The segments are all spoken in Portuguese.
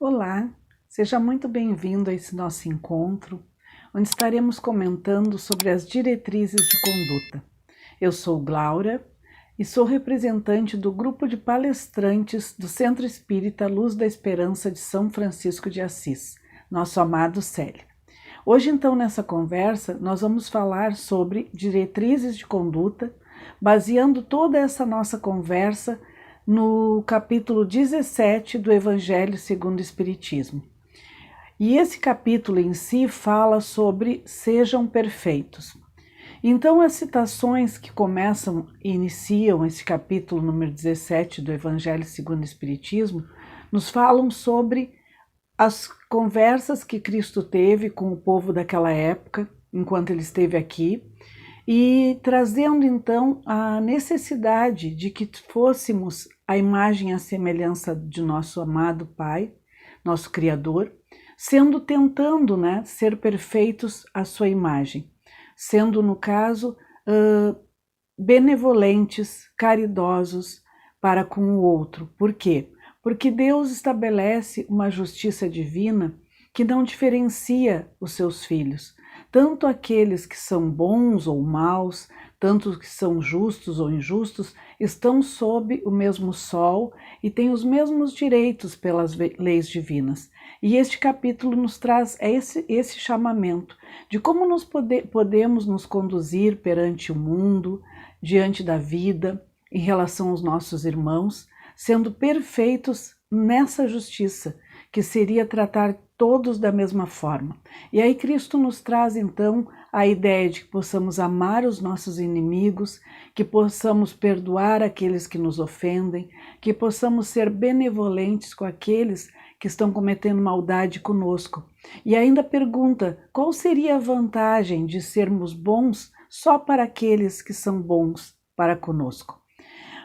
Olá, seja muito bem-vindo a esse nosso encontro, onde estaremos comentando sobre as diretrizes de conduta. Eu sou Glaura e sou representante do grupo de palestrantes do Centro Espírita Luz da Esperança de São Francisco de Assis, nosso amado Célio. Hoje, então, nessa conversa, nós vamos falar sobre diretrizes de conduta, baseando toda essa nossa conversa no capítulo 17 do Evangelho segundo o Espiritismo. E esse capítulo em si fala sobre sejam perfeitos. Então, as citações que começam e iniciam esse capítulo número 17 do Evangelho segundo o Espiritismo nos falam sobre as conversas que Cristo teve com o povo daquela época, enquanto ele esteve aqui, e trazendo então a necessidade de que fôssemos a imagem e a semelhança de nosso amado Pai, nosso Criador, tentando, ser perfeitos à sua imagem, sendo, no caso, benevolentes, caridosos para com o outro. Por quê? Porque Deus estabelece uma justiça divina que não diferencia os seus filhos, tanto aqueles que são bons ou maus, tanto os que são justos ou injustos, estão sob o mesmo sol e têm os mesmos direitos pelas leis divinas. E este capítulo nos traz esse chamamento de como podemos nos conduzir perante o mundo, diante da vida, em relação aos nossos irmãos, sendo perfeitos nessa justiça, que seria tratar todos da mesma forma. E aí Cristo nos traz então a ideia de que possamos amar os nossos inimigos, que possamos perdoar aqueles que nos ofendem, que possamos ser benevolentes com aqueles que estão cometendo maldade conosco. E ainda pergunta: qual seria a vantagem de sermos bons só para aqueles que são bons para conosco?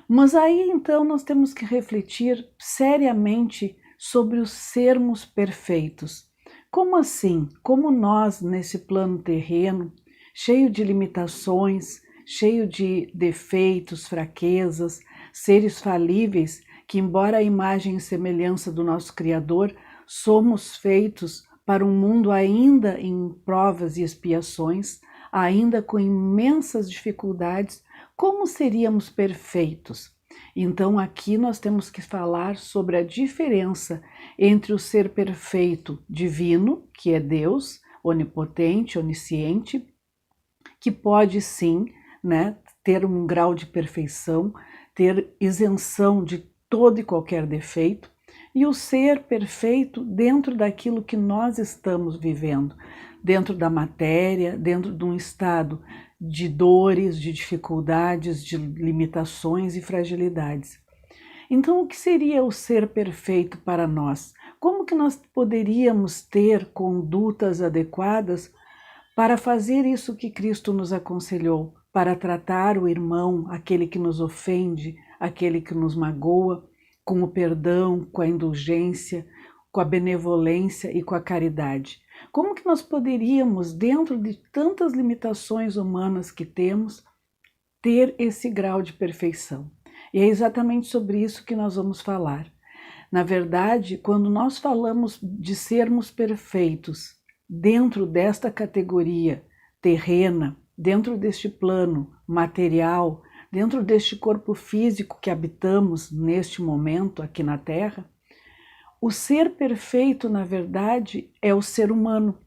Mas aí então nós temos que refletir seriamente sobre os sermos perfeitos. Como assim? Como nós, nesse plano terreno, cheio de limitações, cheio de defeitos, fraquezas, seres falíveis, que embora a imagem e semelhança do nosso Criador, somos feitos para um mundo ainda em provas e expiações, ainda com imensas dificuldades, como seríamos perfeitos? Então, aqui nós temos que falar sobre a diferença entre o ser perfeito divino, que é Deus, onipotente, onisciente, que pode sim, ter um grau de perfeição, ter isenção de todo e qualquer defeito, e o ser perfeito dentro daquilo que nós estamos vivendo, dentro da matéria, dentro de um estado de dores, de dificuldades, de limitações e fragilidades. Então, o que seria o ser perfeito para nós? Como que nós poderíamos ter condutas adequadas para fazer isso que Cristo nos aconselhou, para tratar o irmão, aquele que nos ofende, aquele que nos magoa, com o perdão, com a indulgência, com a benevolência e com a caridade? Como que nós poderíamos, dentro de tantas limitações humanas que temos, ter esse grau de perfeição? E é exatamente sobre isso que nós vamos falar. Na verdade, quando nós falamos de sermos perfeitos dentro desta categoria terrena, dentro deste plano material, dentro deste corpo físico que habitamos neste momento aqui na Terra, o ser perfeito, na verdade, é o ser humano.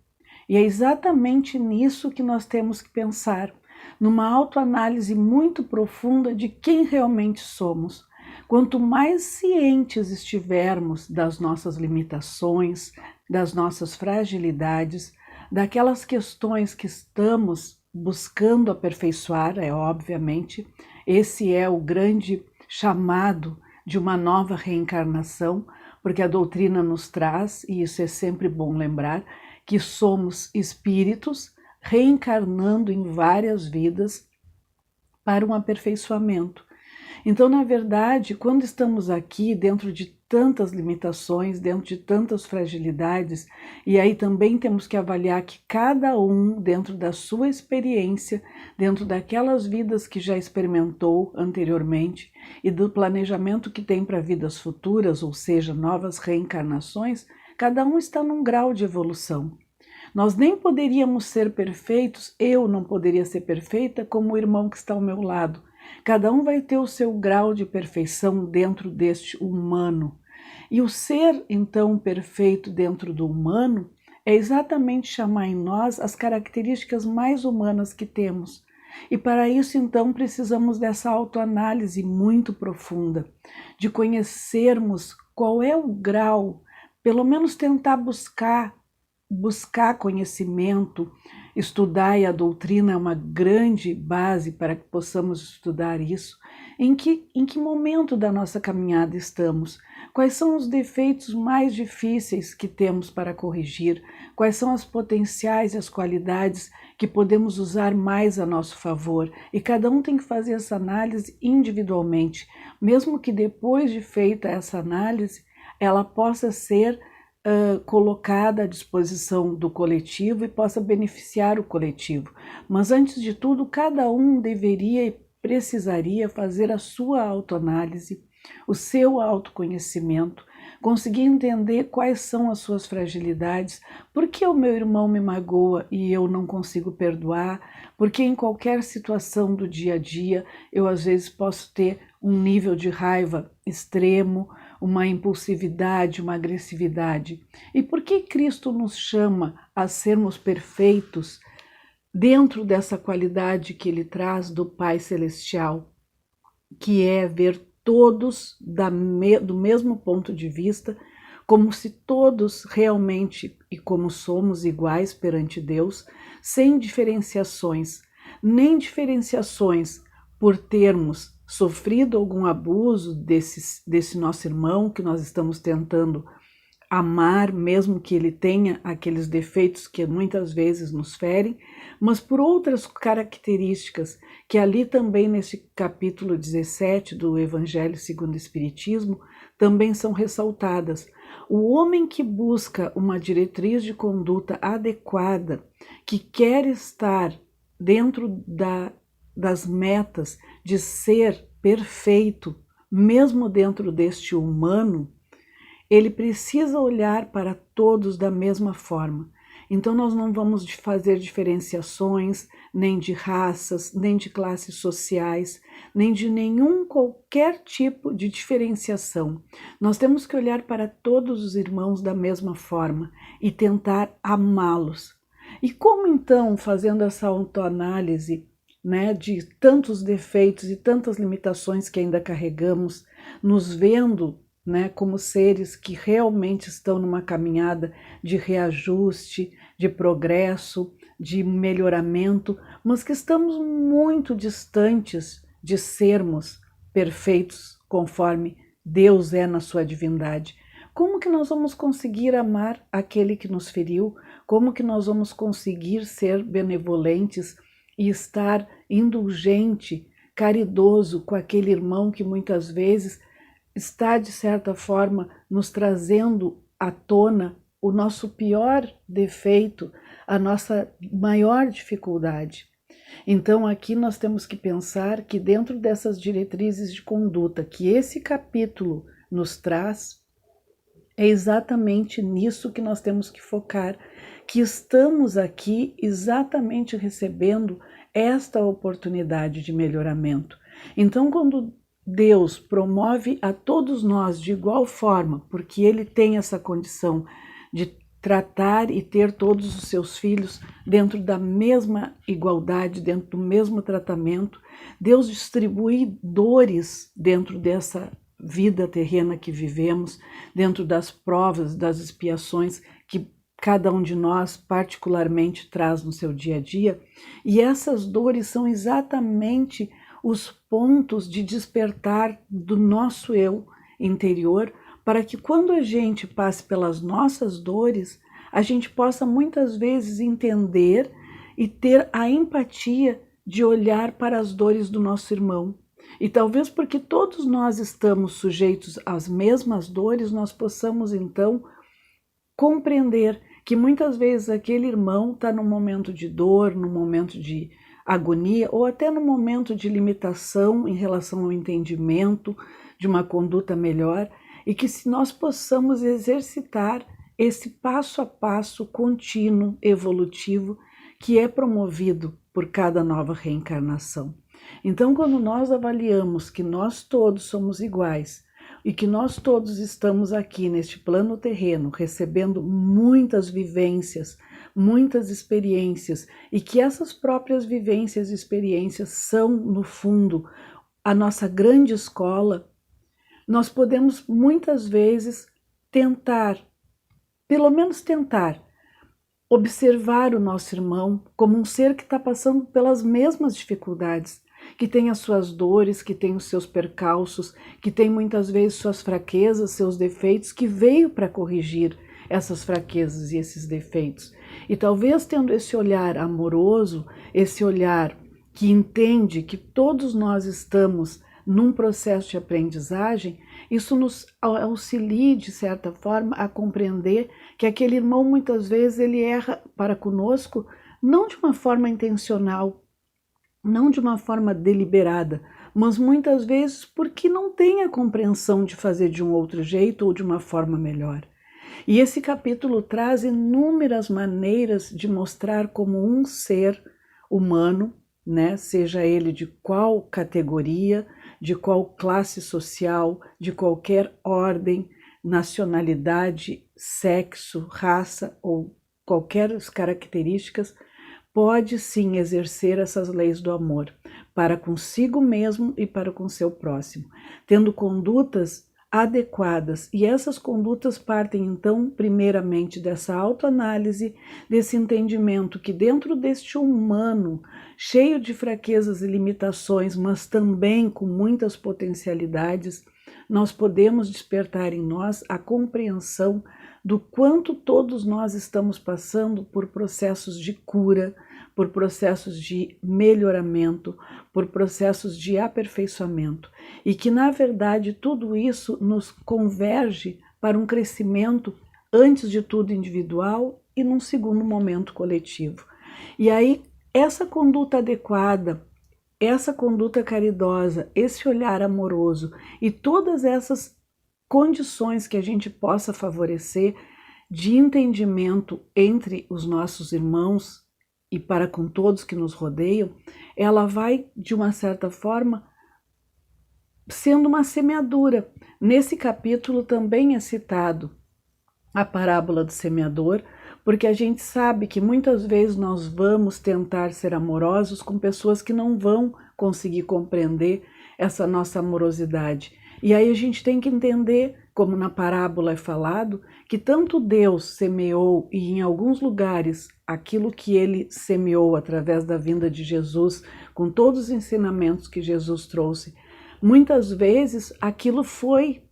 E é exatamente nisso que nós temos que pensar, numa autoanálise muito profunda de quem realmente somos. Quanto mais cientes estivermos das nossas limitações, das nossas fragilidades, daquelas questões que estamos buscando aperfeiçoar, obviamente, esse é o grande chamado de uma nova reencarnação, porque a doutrina nos traz, e isso é sempre bom lembrar, que somos espíritos reencarnando em várias vidas para um aperfeiçoamento. Então, na verdade, quando estamos aqui dentro de tantas limitações, dentro de tantas fragilidades, e aí também temos que avaliar que cada um, dentro da sua experiência, dentro daquelas vidas que já experimentou anteriormente e do planejamento que tem para vidas futuras, ou seja, novas reencarnações, cada um está num grau de evolução. Nós nem poderíamos ser perfeitos, eu não poderia ser perfeita como o irmão que está ao meu lado. Cada um vai ter o seu grau de perfeição dentro deste humano. E o ser, então, perfeito dentro do humano é exatamente chamar em nós as características mais humanas que temos. E para isso, então, precisamos dessa autoanálise muito profunda, de conhecermos qual é o grau, pelo menos tentar buscar conhecimento, estudar, e a doutrina é uma grande base para que possamos estudar isso. Em que momento da nossa caminhada estamos? Quais são os defeitos mais difíceis que temos para corrigir? Quais são as potenciais e as qualidades que podemos usar mais a nosso favor? E cada um tem que fazer essa análise individualmente, mesmo que depois de feita essa análise, ela possa ser colocada à disposição do coletivo e possa beneficiar o coletivo. Mas, antes de tudo, cada um deveria e precisaria fazer a sua autoanálise, o seu autoconhecimento, conseguir entender quais são as suas fragilidades, por que o meu irmão me magoa e eu não consigo perdoar, porque em qualquer situação do dia a dia eu às vezes posso ter um nível de raiva extremo, uma impulsividade, uma agressividade. E por que Cristo nos chama a sermos perfeitos dentro dessa qualidade que Ele traz do Pai Celestial, que é ver todos do mesmo ponto de vista, como se todos realmente e como somos iguais perante Deus, sem diferenciações, nem diferenciações por termos sofrido algum abuso desse nosso irmão que nós estamos tentando amar, mesmo que ele tenha aqueles defeitos que muitas vezes nos ferem, mas por outras características que ali também nesse capítulo 17 do Evangelho segundo o Espiritismo também são ressaltadas. O homem que busca uma diretriz de conduta adequada, que quer estar dentro das metas de ser perfeito, mesmo dentro deste humano, ele precisa olhar para todos da mesma forma. Então nós não vamos fazer diferenciações, nem de raças, nem de classes sociais, nem de qualquer tipo de diferenciação. Nós temos que olhar para todos os irmãos da mesma forma e tentar amá-los. E como então, fazendo essa autoanálise, de tantos defeitos e tantas limitações que ainda carregamos, nos vendo como seres que realmente estão numa caminhada de reajuste, de progresso, de melhoramento, mas que estamos muito distantes de sermos perfeitos conforme Deus é na sua divindade. Como que nós vamos conseguir amar aquele que nos feriu? Como que nós vamos conseguir ser benevolentes e estar indulgente, caridoso com aquele irmão que muitas vezes está, de certa forma, nos trazendo à tona o nosso pior defeito, a nossa maior dificuldade? Então, aqui nós temos que pensar que dentro dessas diretrizes de conduta que esse capítulo nos traz, é exatamente nisso que nós temos que focar, que estamos aqui exatamente recebendo esta oportunidade de melhoramento. Então, quando Deus promove a todos nós de igual forma, porque Ele tem essa condição de tratar e ter todos os seus filhos dentro da mesma igualdade, dentro do mesmo tratamento, Deus distribui dores dentro dessa vida terrena que vivemos, dentro das provas, das expiações que cada um de nós particularmente traz no seu dia a dia, e essas dores são exatamente os pontos de despertar do nosso eu interior, para que quando a gente passe pelas nossas dores, a gente possa muitas vezes entender e ter a empatia de olhar para as dores do nosso irmão E talvez porque todos nós estamos sujeitos às mesmas dores, nós possamos então compreender que muitas vezes aquele irmão está num momento de dor, num momento de agonia, ou até num momento de limitação em relação ao entendimento de uma conduta melhor, e que se nós possamos exercitar esse passo a passo contínuo, evolutivo, que é promovido por cada nova reencarnação. Então, quando nós avaliamos que nós todos somos iguais e que nós todos estamos aqui neste plano terreno recebendo muitas vivências, muitas experiências, e que essas próprias vivências e experiências são, no fundo, a nossa grande escola, nós podemos muitas vezes tentar, pelo menos tentar, observar o nosso irmão como um ser que está passando pelas mesmas dificuldades, que tem as suas dores, que tem os seus percalços, que tem muitas vezes suas fraquezas, seus defeitos, que veio para corrigir essas fraquezas e esses defeitos. E talvez tendo esse olhar amoroso, esse olhar que entende que todos nós estamos num processo de aprendizagem, isso nos auxilie, de certa forma, a compreender que aquele irmão, muitas vezes, ele erra para conosco, não de uma forma intencional, não de uma forma deliberada, mas muitas vezes porque não tem a compreensão de fazer de um outro jeito ou de uma forma melhor. E esse capítulo traz inúmeras maneiras de mostrar como um ser humano, né, seja ele de qual categoria, de qual classe social, de qualquer ordem, nacionalidade, sexo, raça ou qualquer características, pode sim exercer essas leis do amor para consigo mesmo e para com seu próximo, tendo condutas adequadas. E essas condutas partem então primeiramente dessa autoanálise, desse entendimento que dentro deste humano, cheio de fraquezas e limitações, mas também com muitas potencialidades, nós podemos despertar em nós a compreensão do quanto todos nós estamos passando por processos de cura, por processos de melhoramento, por processos de aperfeiçoamento, e que, na verdade, tudo isso nos converge para um crescimento, antes de tudo individual e num segundo momento coletivo. E aí, essa conduta adequada, essa conduta caridosa, esse olhar amoroso e todas essas condições que a gente possa favorecer de entendimento entre os nossos irmãos e para com todos que nos rodeiam, ela vai, de uma certa forma, sendo uma semeadura. Nesse capítulo também é citado a parábola do semeador, porque a gente sabe que muitas vezes nós vamos tentar ser amorosos com pessoas que não vão conseguir compreender essa nossa amorosidade. E aí a gente tem que entender, como na parábola é falado, que tanto Deus semeou, e em alguns lugares aquilo que ele semeou através da vinda de Jesus, com todos os ensinamentos que Jesus trouxe, muitas vezes aquilo foi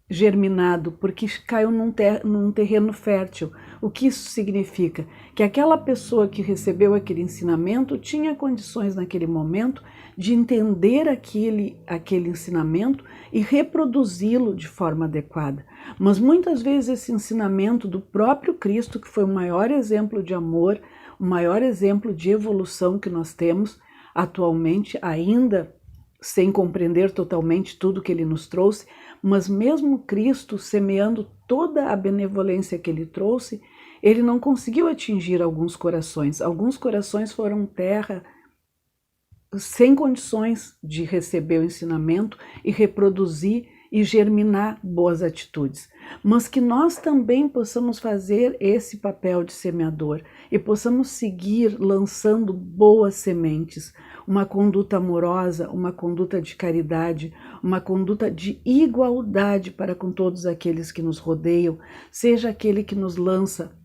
germinado porque caiu num terreno fértil. O que isso significa? Que aquela pessoa que recebeu aquele ensinamento tinha condições naquele momento de entender aquele ensinamento e reproduzi-lo de forma adequada. Mas muitas vezes esse ensinamento do próprio Cristo, que foi o maior exemplo de amor, o maior exemplo de evolução que nós temos atualmente, ainda sem compreender totalmente tudo que ele nos trouxe, mas mesmo Cristo semeando toda a benevolência que ele trouxe, ele não conseguiu atingir alguns corações. Alguns corações foram terra sem condições de receber o ensinamento e reproduzir e germinar boas atitudes, mas que nós também possamos fazer esse papel de semeador e possamos seguir lançando boas sementes, uma conduta amorosa, uma conduta de caridade, uma conduta de igualdade para com todos aqueles que nos rodeiam, seja aquele que nos lança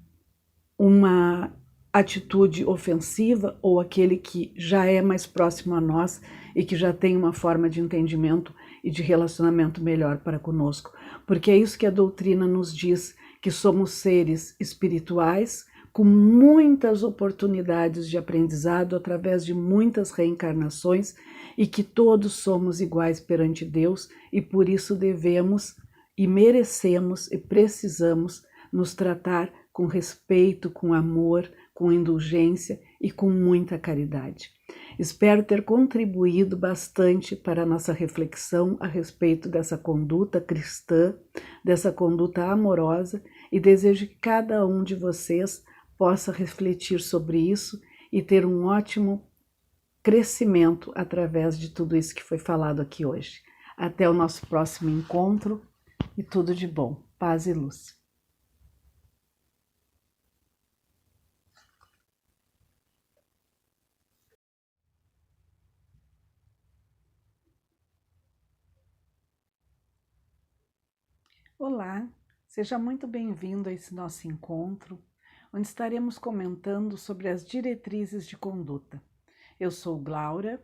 uma atitude ofensiva ou aquele que já é mais próximo a nós e que já tem uma forma de entendimento e de relacionamento melhor para conosco. Porque é isso que a doutrina nos diz, que somos seres espirituais com muitas oportunidades de aprendizado através de muitas reencarnações e que todos somos iguais perante Deus e por isso devemos e merecemos e precisamos nos tratar com respeito, com amor, com indulgência e com muita caridade. Espero ter contribuído bastante para a nossa reflexão a respeito dessa conduta cristã, dessa conduta amorosa e desejo que cada um de vocês possa refletir sobre isso e ter um ótimo crescimento através de tudo isso que foi falado aqui hoje. Até o nosso próximo encontro e tudo de bom. Paz e luz. Olá, seja muito bem-vindo a esse nosso encontro, onde estaremos comentando sobre as diretrizes de conduta. Eu sou Glaura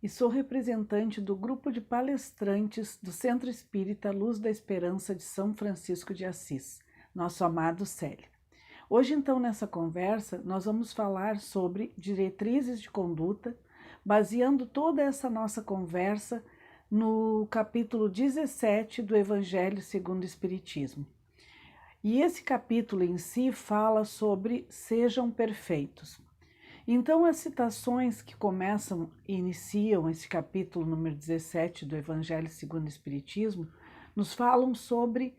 e sou representante do grupo de palestrantes do Centro Espírita Luz da Esperança de São Francisco de Assis, nosso amado Célio. Hoje, então, nessa conversa, nós vamos falar sobre diretrizes de conduta, baseando toda essa nossa conversa no capítulo 17 do Evangelho segundo o Espiritismo. E esse capítulo em si fala sobre sejam perfeitos. Então, as citações que começam e iniciam esse capítulo número 17 do Evangelho segundo o Espiritismo nos falam sobre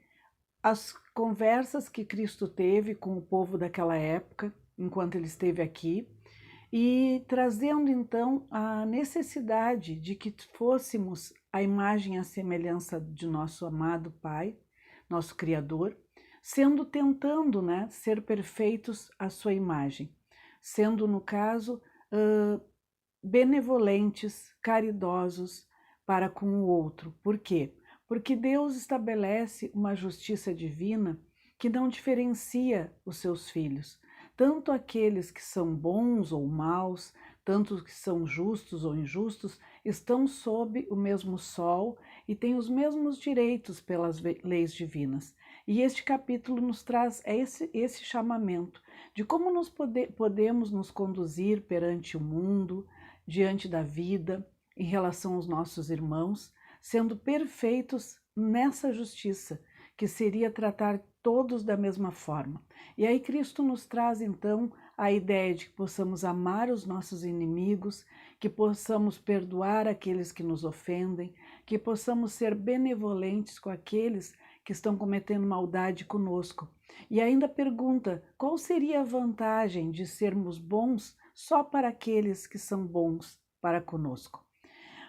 as conversas que Cristo teve com o povo daquela época, enquanto ele esteve aqui, e trazendo então a necessidade de que fôssemos a imagem e a semelhança de nosso amado Pai, nosso Criador, tentando, ser perfeitos à sua imagem, sendo, no caso, benevolentes, caridosos para com o outro. Por quê? Porque Deus estabelece uma justiça divina que não diferencia os seus filhos, tanto aqueles que são bons ou maus, tanto que são justos ou injustos, estão sob o mesmo sol e têm os mesmos direitos pelas leis divinas. E este capítulo nos traz esse chamamento de como podemos nos conduzir perante o mundo, diante da vida, em relação aos nossos irmãos, sendo perfeitos nessa justiça, que seria tratar todos da mesma forma. E aí Cristo nos traz então a ideia de que possamos amar os nossos inimigos, que possamos perdoar aqueles que nos ofendem, que possamos ser benevolentes com aqueles que estão cometendo maldade conosco. E ainda pergunta, qual seria a vantagem de sermos bons só para aqueles que são bons para conosco?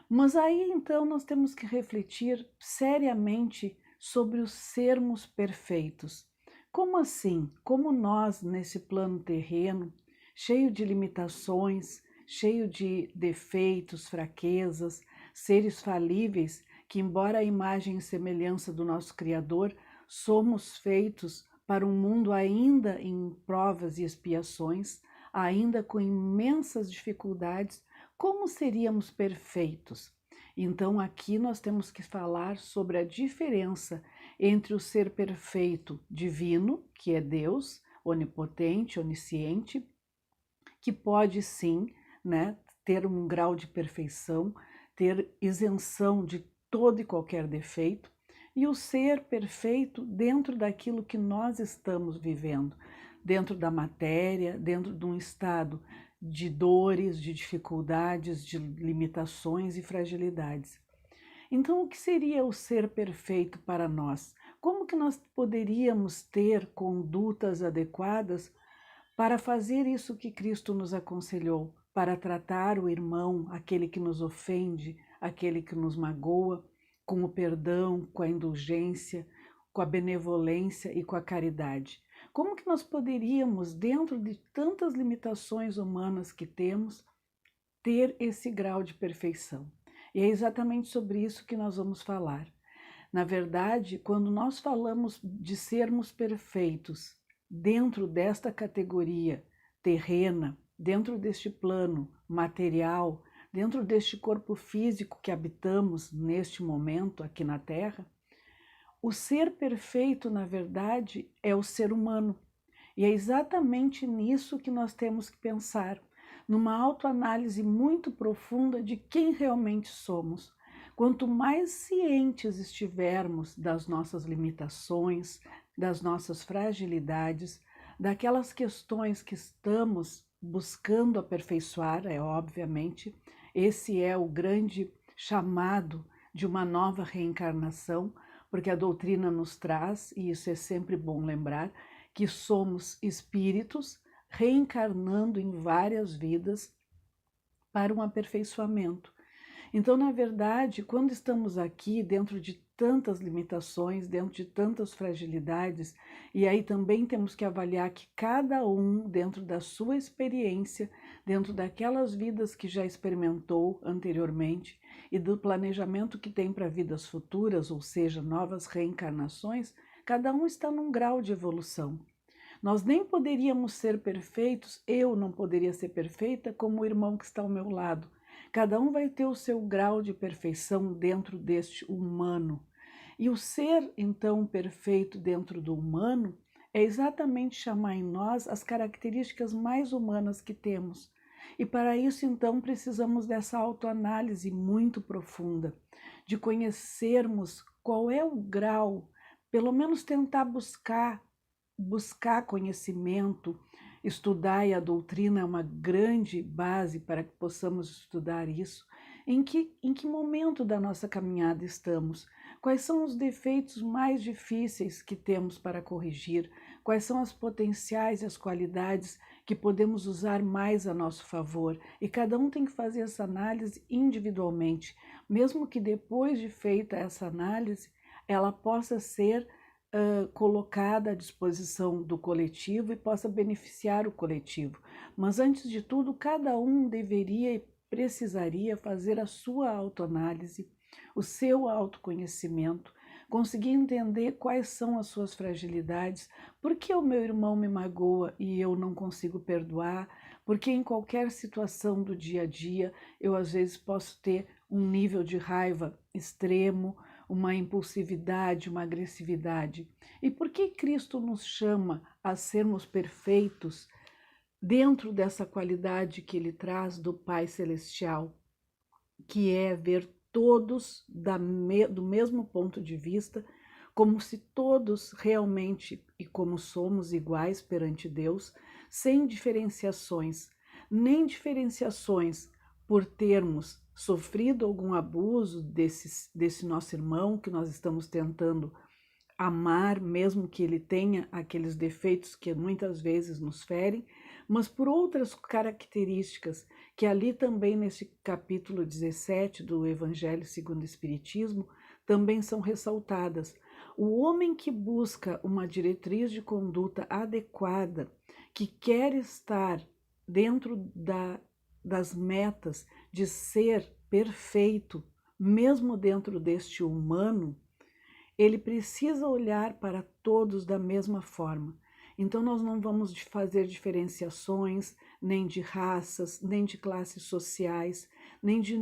Mas aí então nós temos que refletir seriamente sobre os sermos perfeitos. Como assim? Como nós, nesse plano terreno, cheio de limitações, cheio de defeitos, fraquezas, seres falíveis, que embora a imagem e semelhança do nosso Criador, somos feitos para um mundo ainda em provas e expiações, ainda com imensas dificuldades, como seríamos perfeitos? Então, aqui nós temos que falar sobre a diferença entre o ser perfeito divino, que é Deus, onipotente, onisciente, que pode sim, ter um grau de perfeição, ter isenção de todo e qualquer defeito, e o ser perfeito dentro daquilo que nós estamos vivendo, dentro da matéria, dentro de um estado de dores, de dificuldades, de limitações e fragilidades. Então, o que seria o ser perfeito para nós? Como que nós poderíamos ter condutas adequadas para fazer isso que Cristo nos aconselhou, para tratar o irmão, aquele que nos ofende, aquele que nos magoa, com o perdão, com a indulgência, com a benevolência e com a caridade? Como que nós poderíamos, dentro de tantas limitações humanas que temos, ter esse grau de perfeição? E é exatamente sobre isso que nós vamos falar. Na verdade, quando nós falamos de sermos perfeitos dentro desta categoria terrena, dentro deste plano material, dentro deste corpo físico que habitamos neste momento aqui na Terra, o ser perfeito, na verdade, é o ser humano. E é exatamente nisso que nós temos que pensar, numa autoanálise muito profunda de quem realmente somos. Quanto mais cientes estivermos das nossas limitações, das nossas fragilidades, daquelas questões que estamos buscando aperfeiçoar, obviamente, esse é o grande chamado de uma nova reencarnação, porque a doutrina nos traz, e isso é sempre bom lembrar, que somos espíritos reencarnando em várias vidas para um aperfeiçoamento. Então, na verdade, quando estamos aqui dentro de tantas limitações, dentro de tantas fragilidades, e aí também temos que avaliar que cada um, dentro da sua experiência, dentro daquelas vidas que já experimentou anteriormente e do planejamento que tem para vidas futuras, ou seja, novas reencarnações, cada um está num grau de evolução. Nós nem poderíamos ser perfeitos, eu não poderia ser perfeita como o irmão que está ao meu lado. Cada um vai ter o seu grau de perfeição dentro deste humano. E o ser, então, perfeito dentro do humano é exatamente chamar em nós as características mais humanas que temos. E para isso, então, precisamos dessa autoanálise muito profunda, de conhecermos qual é o grau, pelo menos tentar buscar conhecimento, estudar, e a doutrina é uma grande base para que possamos estudar isso. Em que momento da nossa caminhada estamos? Quais são os defeitos mais difíceis que temos para corrigir? Quais são as potenciais e as qualidades que podemos usar mais a nosso favor? E cada um tem que fazer essa análise individualmente, mesmo que depois de feita essa análise, ela possa ser colocada à disposição do coletivo e possa beneficiar o coletivo. Mas, antes de tudo, cada um deveria e precisaria fazer a sua autoanálise, o seu autoconhecimento, conseguir entender quais são as suas fragilidades, por que o meu irmão me magoa e eu não consigo perdoar, porque em qualquer situação do dia a dia eu às vezes posso ter um nível de raiva extremo, uma impulsividade, uma agressividade. E por que Cristo nos chama a sermos perfeitos dentro dessa qualidade que Ele traz do Pai Celestial, que é ver todos do mesmo ponto de vista, como se todos realmente e como somos iguais perante Deus, sem diferenciações, nem diferenciações por termos sofrido algum abuso desse nosso irmão que nós estamos tentando amar, mesmo que ele tenha aqueles defeitos que muitas vezes nos ferem, mas por outras características que ali também nesse capítulo 17 do Evangelho segundo o Espiritismo também são ressaltadas. O homem que busca uma diretriz de conduta adequada, que quer estar dentro das metas de ser perfeito, mesmo dentro deste humano, ele precisa olhar para todos da mesma forma. Então nós não vamos fazer diferenciações, nem de raças, nem de classes sociais, nem de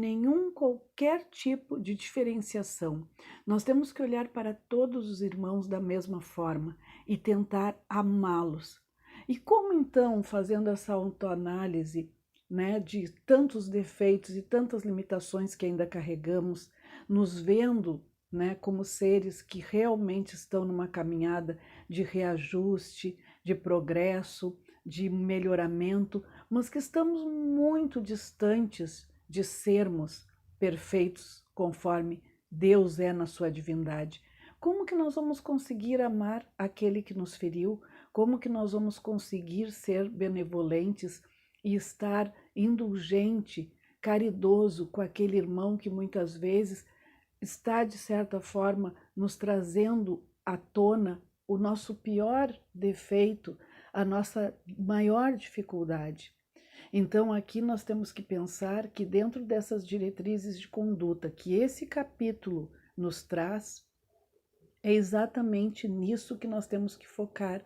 qualquer tipo de diferenciação. Nós temos que olhar para todos os irmãos da mesma forma e tentar amá-los. E como então, fazendo essa autoanálise, de tantos defeitos e tantas limitações que ainda carregamos, nos vendo como seres que realmente estão numa caminhada de reajuste, de progresso, de melhoramento, mas que estamos muito distantes de sermos perfeitos conforme Deus é na sua divindade. Como que nós vamos conseguir amar aquele que nos feriu? Como que nós vamos conseguir ser benevolentes e estar indulgente, caridoso com aquele irmão que muitas vezes está, de certa forma, nos trazendo à tona o nosso pior defeito, a nossa maior dificuldade? Então, aqui nós temos que pensar que dentro dessas diretrizes de conduta que esse capítulo nos traz, é exatamente nisso que nós temos que focar,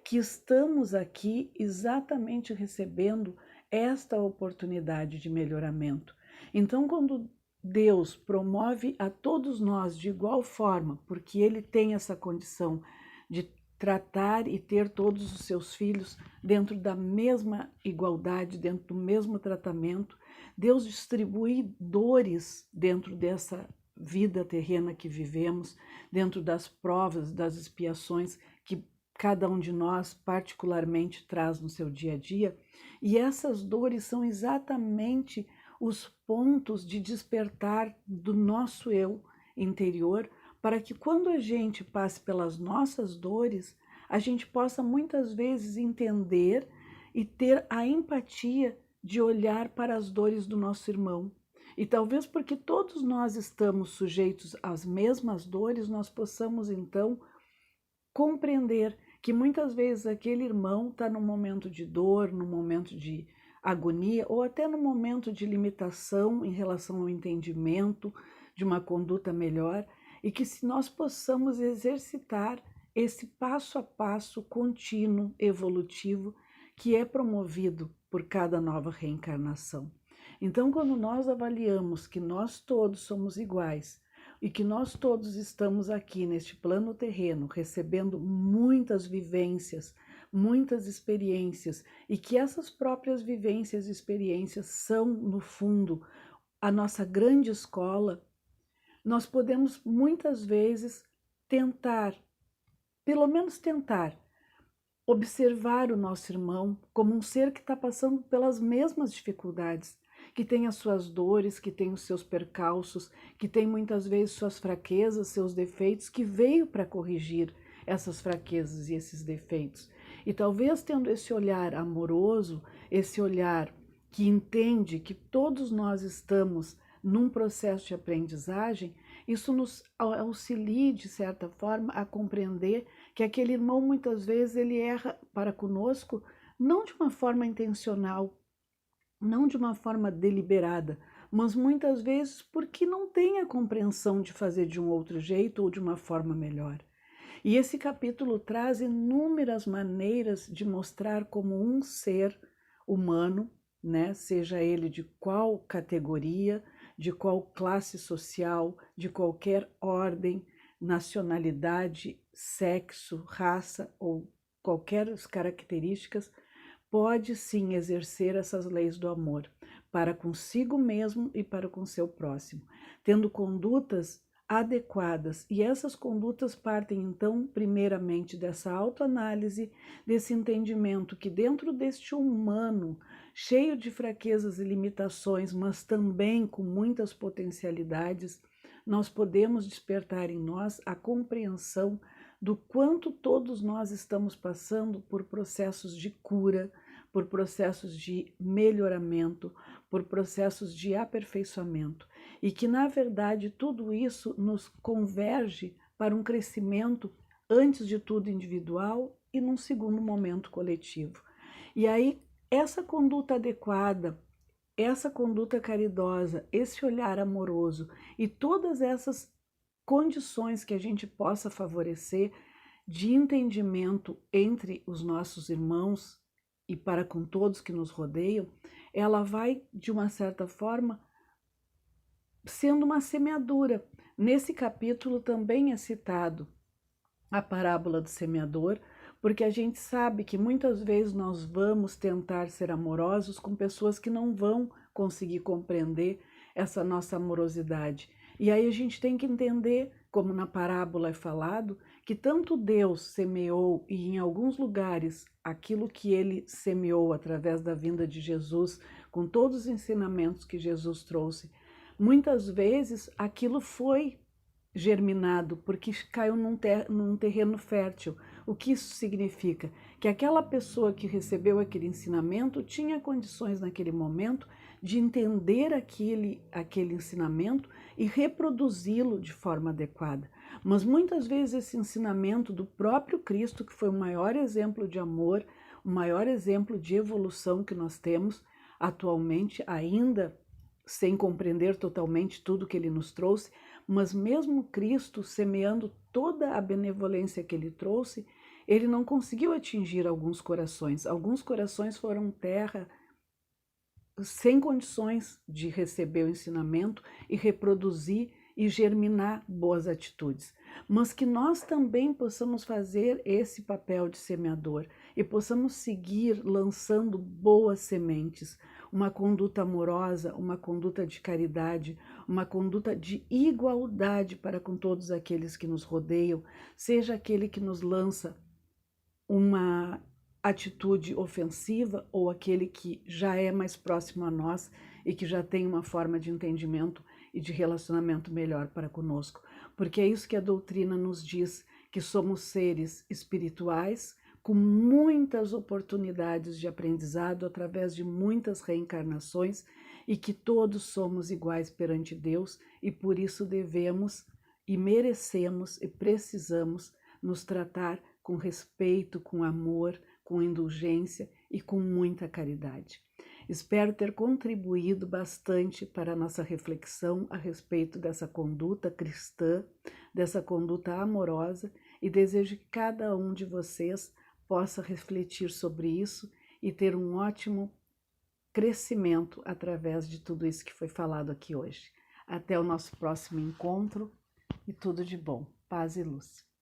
que estamos aqui exatamente recebendo esta oportunidade de melhoramento. Então, quando Deus promove a todos nós de igual forma, porque Ele tem essa condição de tratar e ter todos os seus filhos dentro da mesma igualdade, dentro do mesmo tratamento. Deus distribui dores dentro dessa vida terrena que vivemos, dentro das provas, das expiações que cada um de nós particularmente traz no seu dia a dia. E essas dores são exatamente os pontos de despertar do nosso eu interior, para que quando a gente passe pelas nossas dores, a gente possa muitas vezes entender e ter a empatia de olhar para as dores do nosso irmão. E talvez porque todos nós estamos sujeitos às mesmas dores, nós possamos então compreender que muitas vezes aquele irmão está num momento de dor, num momento de agonia, ou até no momento de limitação em relação ao entendimento de uma conduta melhor, e que se nós possamos exercitar esse passo a passo contínuo, evolutivo, que é promovido por cada nova reencarnação. Então, quando nós avaliamos que nós todos somos iguais e que nós todos estamos aqui neste plano terreno recebendo muitas vivências, muitas experiências, e que essas próprias vivências e experiências são, no fundo, a nossa grande escola, nós podemos muitas vezes tentar, pelo menos tentar, observar o nosso irmão como um ser que está passando pelas mesmas dificuldades, que tem as suas dores, que tem os seus percalços, que tem muitas vezes suas fraquezas, seus defeitos, que veio para corrigir essas fraquezas e esses defeitos. E talvez tendo esse olhar amoroso, esse olhar que entende que todos nós estamos num processo de aprendizagem, isso nos auxilia, de certa forma, a compreender que aquele irmão, muitas vezes, ele erra para conosco, não de uma forma intencional, não de uma forma deliberada, mas muitas vezes porque não tem a compreensão de fazer de um outro jeito ou de uma forma melhor. E esse capítulo traz inúmeras maneiras de mostrar como um ser humano, né, seja ele de qual categoria, de qual classe social, de qualquer ordem, nacionalidade, sexo, raça ou qualquer características, pode sim exercer essas leis do amor para consigo mesmo e para com seu próximo, tendo condutas adequadas. E essas condutas partem então primeiramente dessa autoanálise, desse entendimento que dentro deste humano cheio de fraquezas e limitações, mas também com muitas potencialidades, nós podemos despertar em nós a compreensão do quanto todos nós estamos passando por processos de cura, por processos de melhoramento, por processos de aperfeiçoamento, e que, na verdade, tudo isso nos converge para um crescimento, antes de tudo individual e num segundo momento coletivo. E aí, essa conduta adequada, essa conduta caridosa, esse olhar amoroso e todas essas condições que a gente possa favorecer de entendimento entre os nossos irmãos e para com todos que nos rodeiam, ela vai, de uma certa forma, sendo uma semeadura. Nesse capítulo também é citado a parábola do semeador, porque a gente sabe que muitas vezes nós vamos tentar ser amorosos com pessoas que não vão conseguir compreender essa nossa amorosidade. E aí a gente tem que entender, como na parábola é falado, que tanto Deus semeou, e em alguns lugares aquilo que ele semeou através da vinda de Jesus, com todos os ensinamentos que Jesus trouxe, muitas vezes aquilo foi germinado porque caiu num terreno fértil. O que isso significa? Que aquela pessoa que recebeu aquele ensinamento tinha condições naquele momento de entender aquele ensinamento e reproduzi-lo de forma adequada. Mas muitas vezes esse ensinamento do próprio Cristo, que foi o maior exemplo de amor, o maior exemplo de evolução que nós temos atualmente, ainda sem compreender totalmente tudo que ele nos trouxe, mas mesmo Cristo semeando toda a benevolência que ele trouxe, ele não conseguiu atingir alguns corações. Alguns corações foram terra sem condições de receber o ensinamento e reproduzir e germinar boas atitudes, mas que nós também possamos fazer esse papel de semeador e possamos seguir lançando boas sementes, uma conduta amorosa, uma conduta de caridade, uma conduta de igualdade para com todos aqueles que nos rodeiam, seja aquele que nos lança uma atitude ofensiva ou aquele que já é mais próximo a nós e que já tem uma forma de entendimento e de relacionamento melhor para conosco. Porque é isso que a doutrina nos diz, que somos seres espirituais com muitas oportunidades de aprendizado através de muitas reencarnações e que todos somos iguais perante Deus e por isso devemos e merecemos e precisamos nos tratar com respeito, com amor, com indulgência e com muita caridade. Espero ter contribuído bastante para a nossa reflexão a respeito dessa conduta cristã, dessa conduta amorosa e desejo que cada um de vocês possa refletir sobre isso e ter um ótimo crescimento através de tudo isso que foi falado aqui hoje. Até o nosso próximo encontro e tudo de bom. Paz e luz.